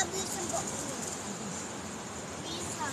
nggak bisa kok. Bisa.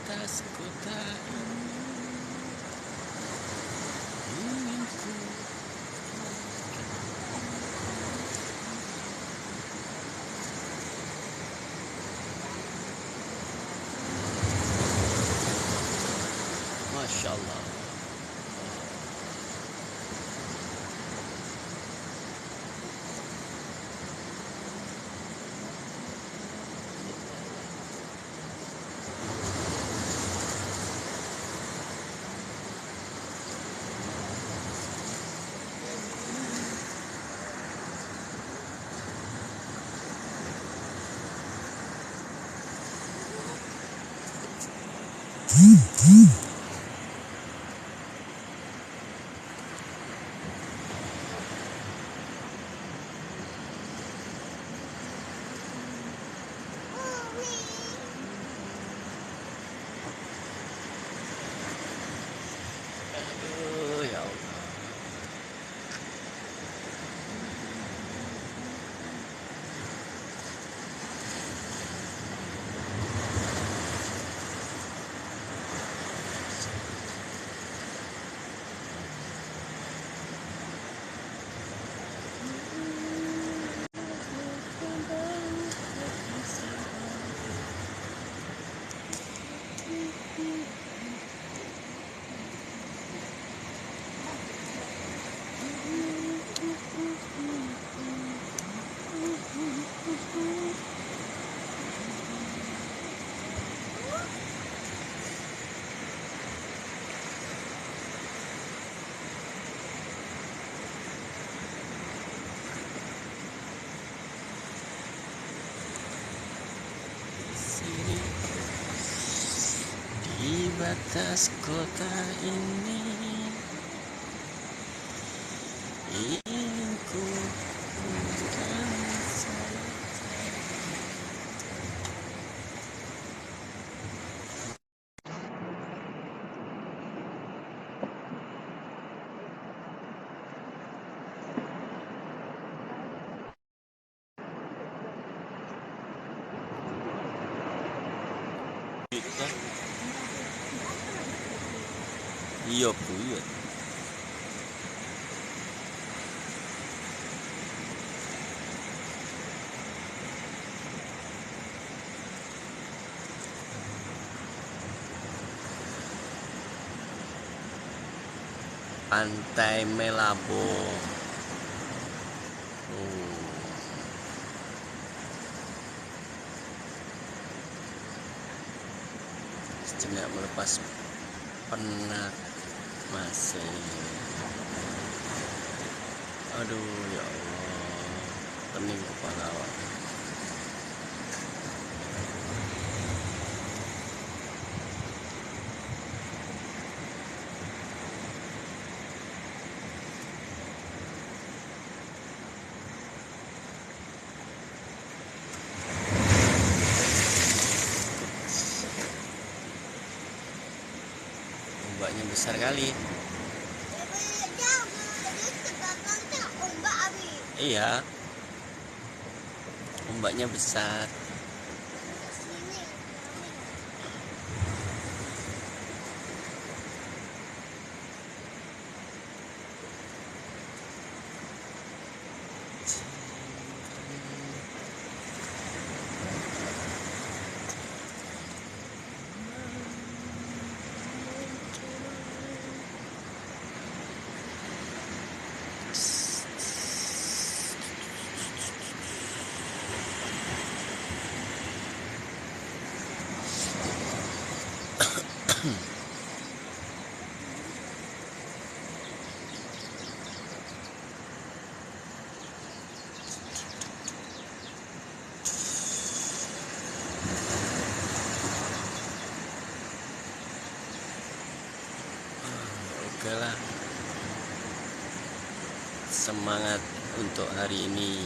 batas kota ingin ku. Masya Allah. Aduh, ya Allah. Sini di batas kota ini ingin ku pulang saja. Kita iya buyut. Pantai Melabong. Sejenak melepas penat masih. Aduh ya Allah, pening kepala awak. Ombaknya besar kali. Iya, ombaknya besar. Oke lah, semangat untuk hari ini.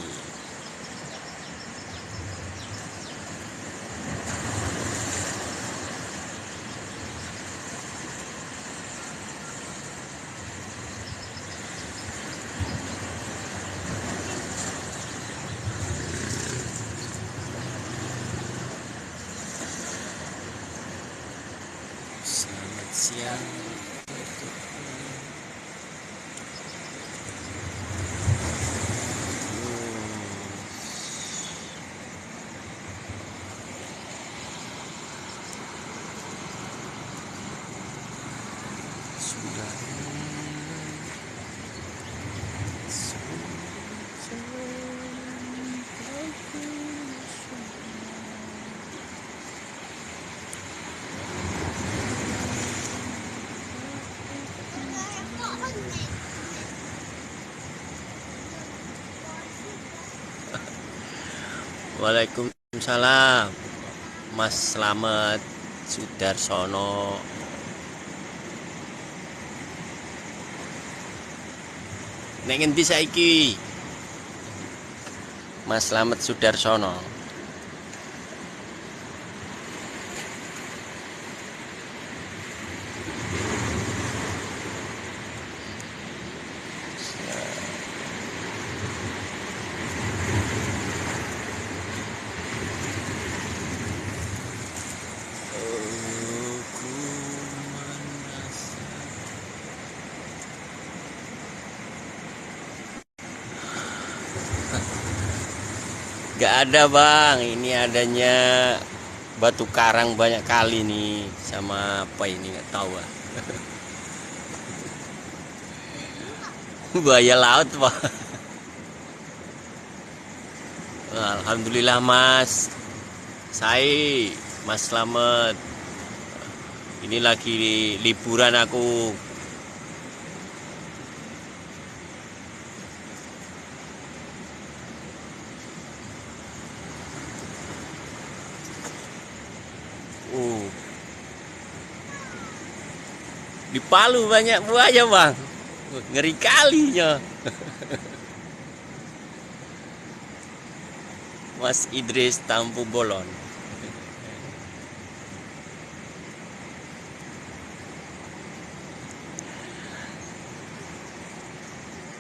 siang. Waalaikumsalam, Mas Slamet Sudarsono. Nek ngendi saiki? Mas Slamet Sudarsono. Gak ada bang, ini adanya batu karang banyak kali nih, sama apa ini nggak tahu ah. Buaya laut bang. Alhamdulillah mas, saya Mas Slamet, ini lagi liburan aku. Di Palu banyak buaya bang, ngeri kalinya. Mas Idris Tampu Bolon.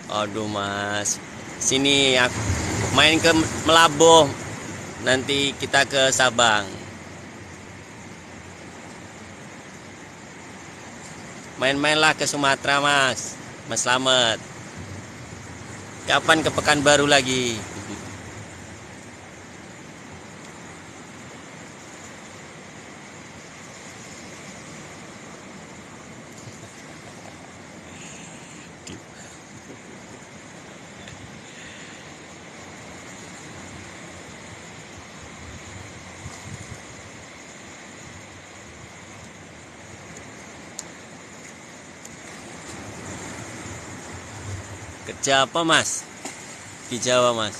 Aduh mas, sini aku main ke Melaboh, nanti kita ke Sabang. Main-mainlah ke Sumatera mas, Mas Slamet. Kapan ke Pekanbaru lagi? Kerja apa mas? Di Jawa mas.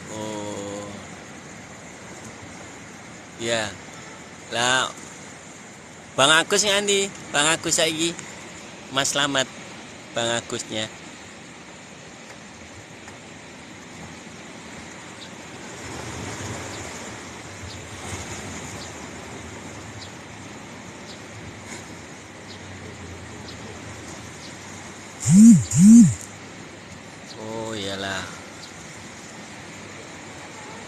Oh ya lah, Bang Agus nganti, Bang Agus saiki, Mas Slamet, Bang Agusnya. Oh iyalah,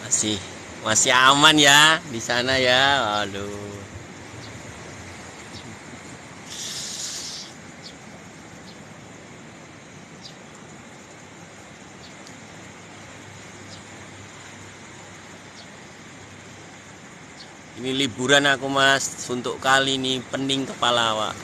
masih masih aman ya di sana ya. Aduh. Ini liburan aku mas, untuk kali ini pening kepala awak.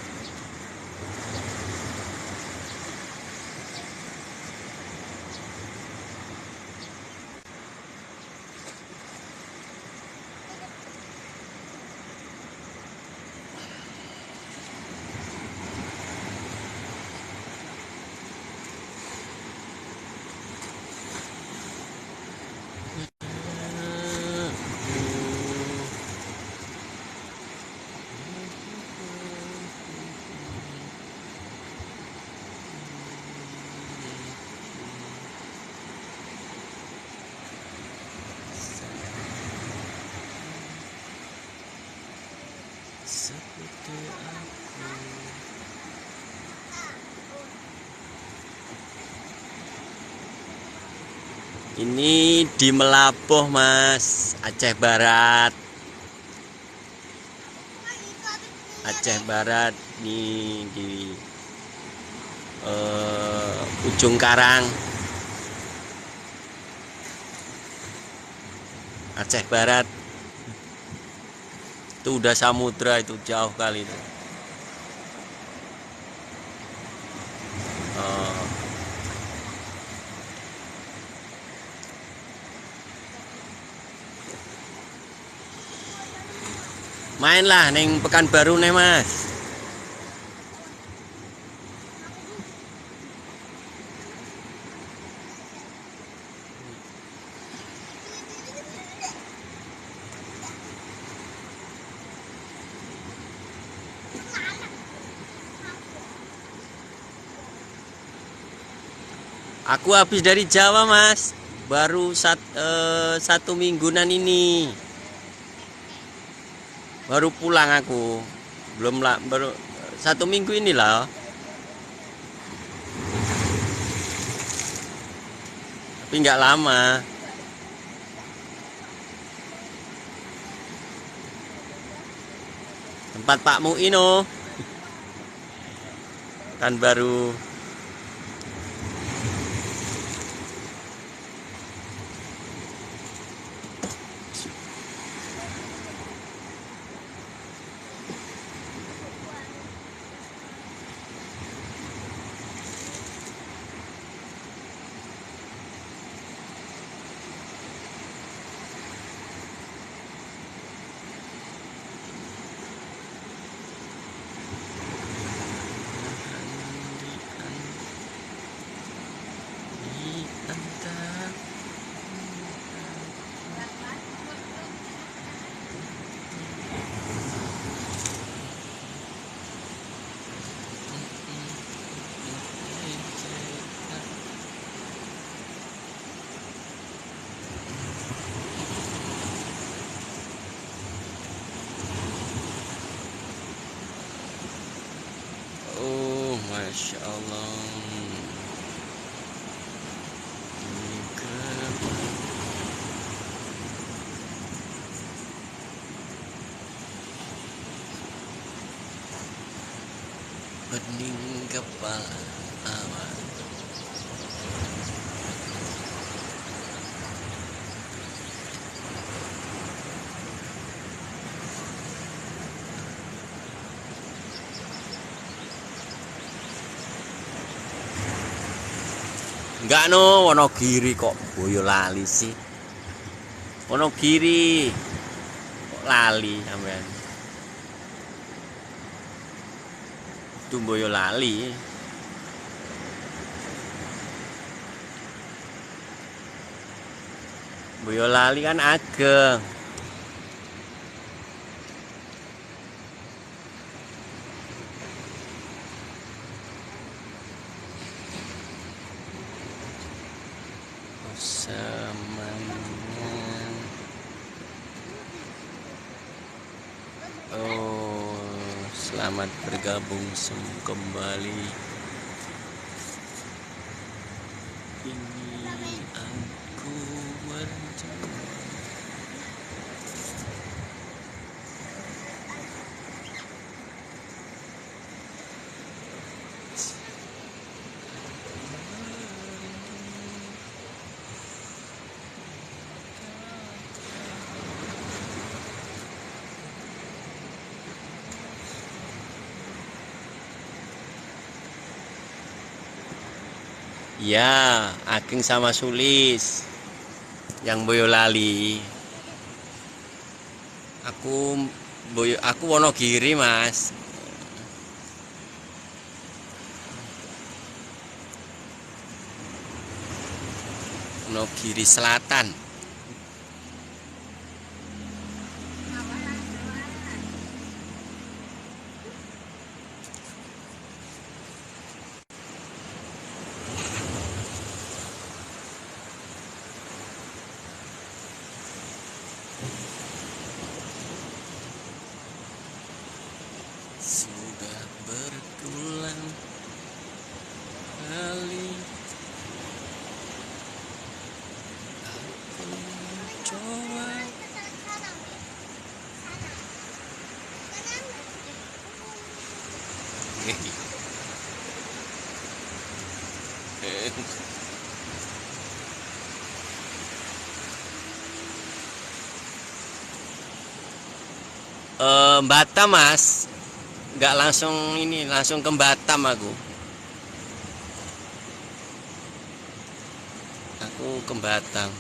Ini di Melabuh, Mas, Aceh Barat. Aceh Barat nih di ujung Karang. Aceh Barat. Itu udah samudra, itu jauh kali itu. Mainlah neng Pekanbaru nih, Mas. Aku habis dari Jawa, Mas. Baru satu mingguan ini. Baru pulang aku. Belum lah, baru 1 minggu inilah. Tapi nggak lama. Tempat Pak Muino. Kan baru. Oh, Masya Allah. Bening kepala awan. Enggak no, Wonogiri kok Boyolali sih. Wonogiri kok lali sampean. Itu Boyolali. Boyolali kan ageng. Semangat. Oh, selamat bergabung kembali. Ini aku berjuang. Ya, Ageng sama Sulis yang Boyolali. Aku Wonogiri, Mas. Wonogiri Selatan. Batam mas, nggak langsung ini, langsung ke Batam aku ke Batam.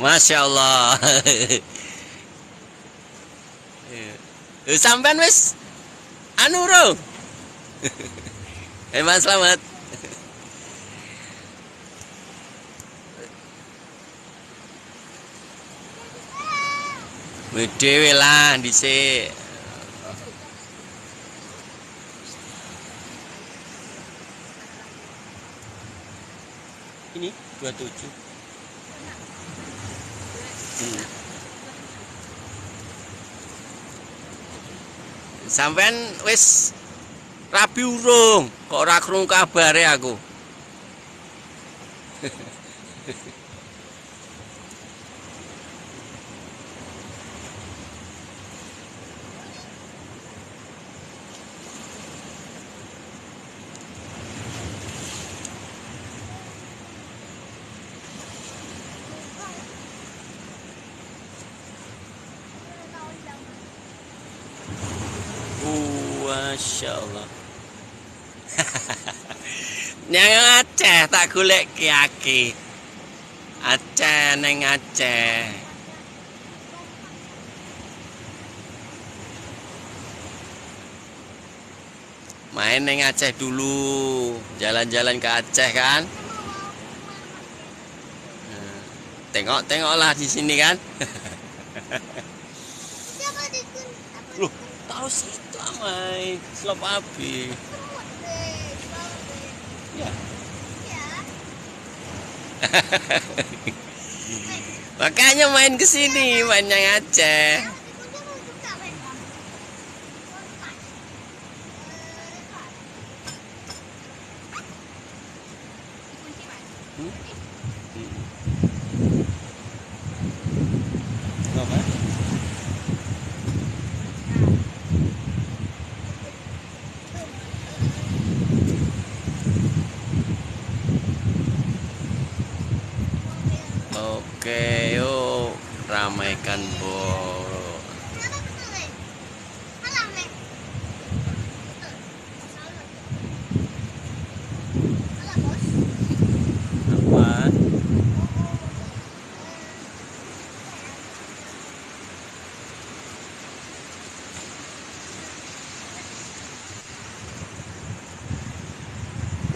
Masya Allah. Sampean wis anu rong. Mas selamat. Dewe lah dhisik. Ini 27. Sampean wis rabi urung, kok ora krungu kabare aku. Masya Allah. Nang Aceh tak golek ki Aceh neng Aceh. Main neng Aceh dulu, jalan-jalan ke Aceh kan. Tengok-tengoklah di sini kan. Loh, tahu situ amai, selop api. Ya. Makanya main ke sini, main yang Aceh. Apa? Oke, yuk ramaikan bol. Apa?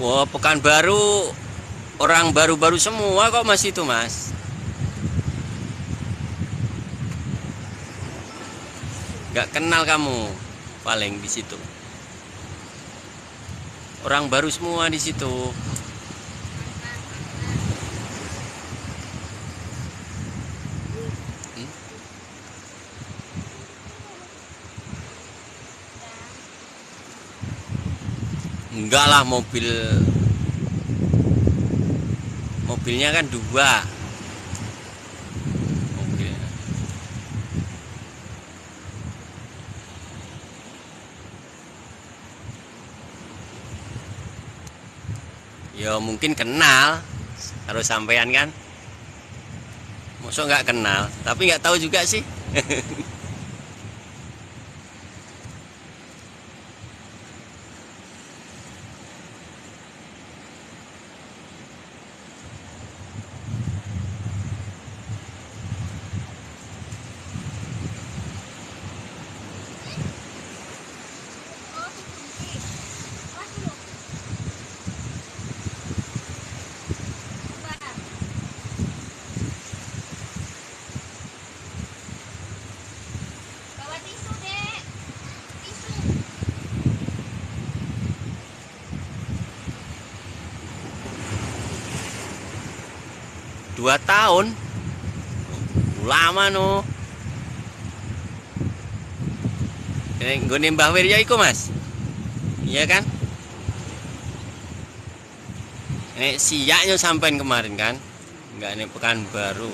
Wah, Pekanbaru orang baru-baru semua kok mas itu mas. Gak kenal kamu paling di situ. Orang baru semua di situ. Enggak lah, mobilnya kan 2 mobil. Ya mungkin kenal harus sampean kan. Masa nggak kenal, tapi nggak tahu juga sih. Dua tahun lama no. Gue Mbah Wirya iku mas, iya kan? Ini siaknya sampein kemarin kan, nggak ini Pekanbaru.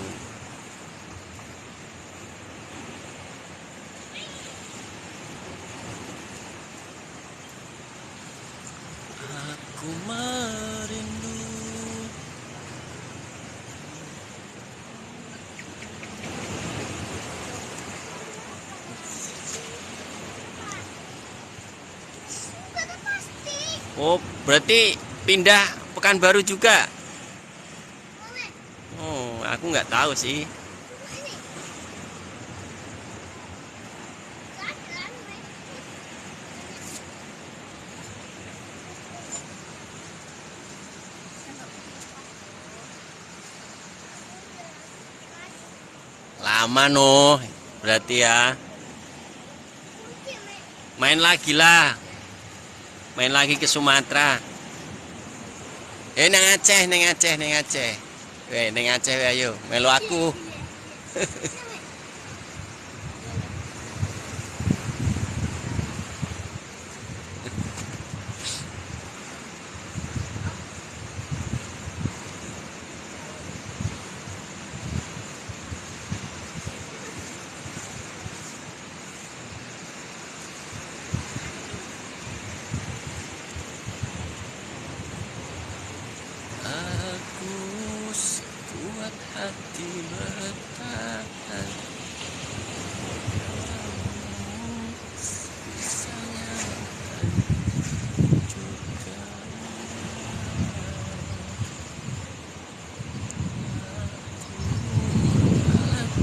Ku merindu. Oh, berarti pindah Pekanbaru juga. Oh, aku nggak tahu sih. Lama noh, berarti ya. Main lagi lah. Main lagi ke Sumatera. Neng Aceh, neng Aceh, neng Aceh. Neng Aceh, ayo, melu aku. Aku sekuat hati bertahan.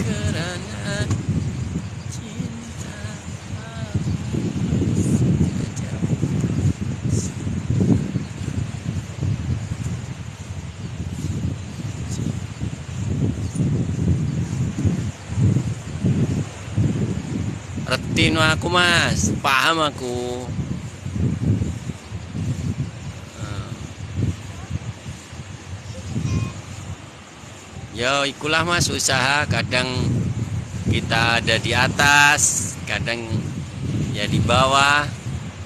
Kerana cinta Retino aku mas, paham aku. Yo ikulah mas, usaha kadang kita ada di atas, kadang ya di bawah,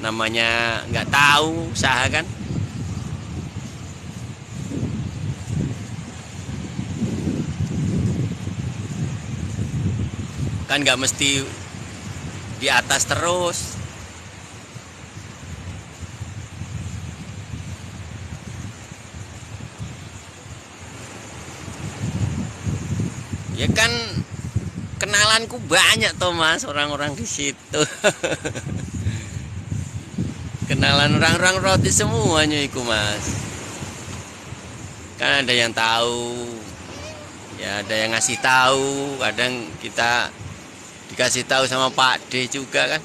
namanya nggak tahu usaha kan nggak mesti di atas terus. Ya kan kenalanku banyak toh mas, orang-orang di situ. Kenalan orang-orang roti semuanya iku mas. Kan ada yang tahu, ya ada yang ngasih tahu, kadang kita dikasih tahu sama Pak D juga kan.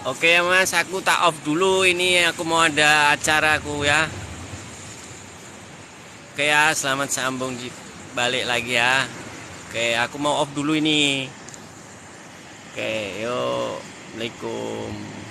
Oke ya mas, aku tak off dulu, ini aku mau ada acara aku ya. Oke ya, selamat sambung balik lagi ya. Oke, aku mau off dulu ini. Oke, yuk, assalamualaikum.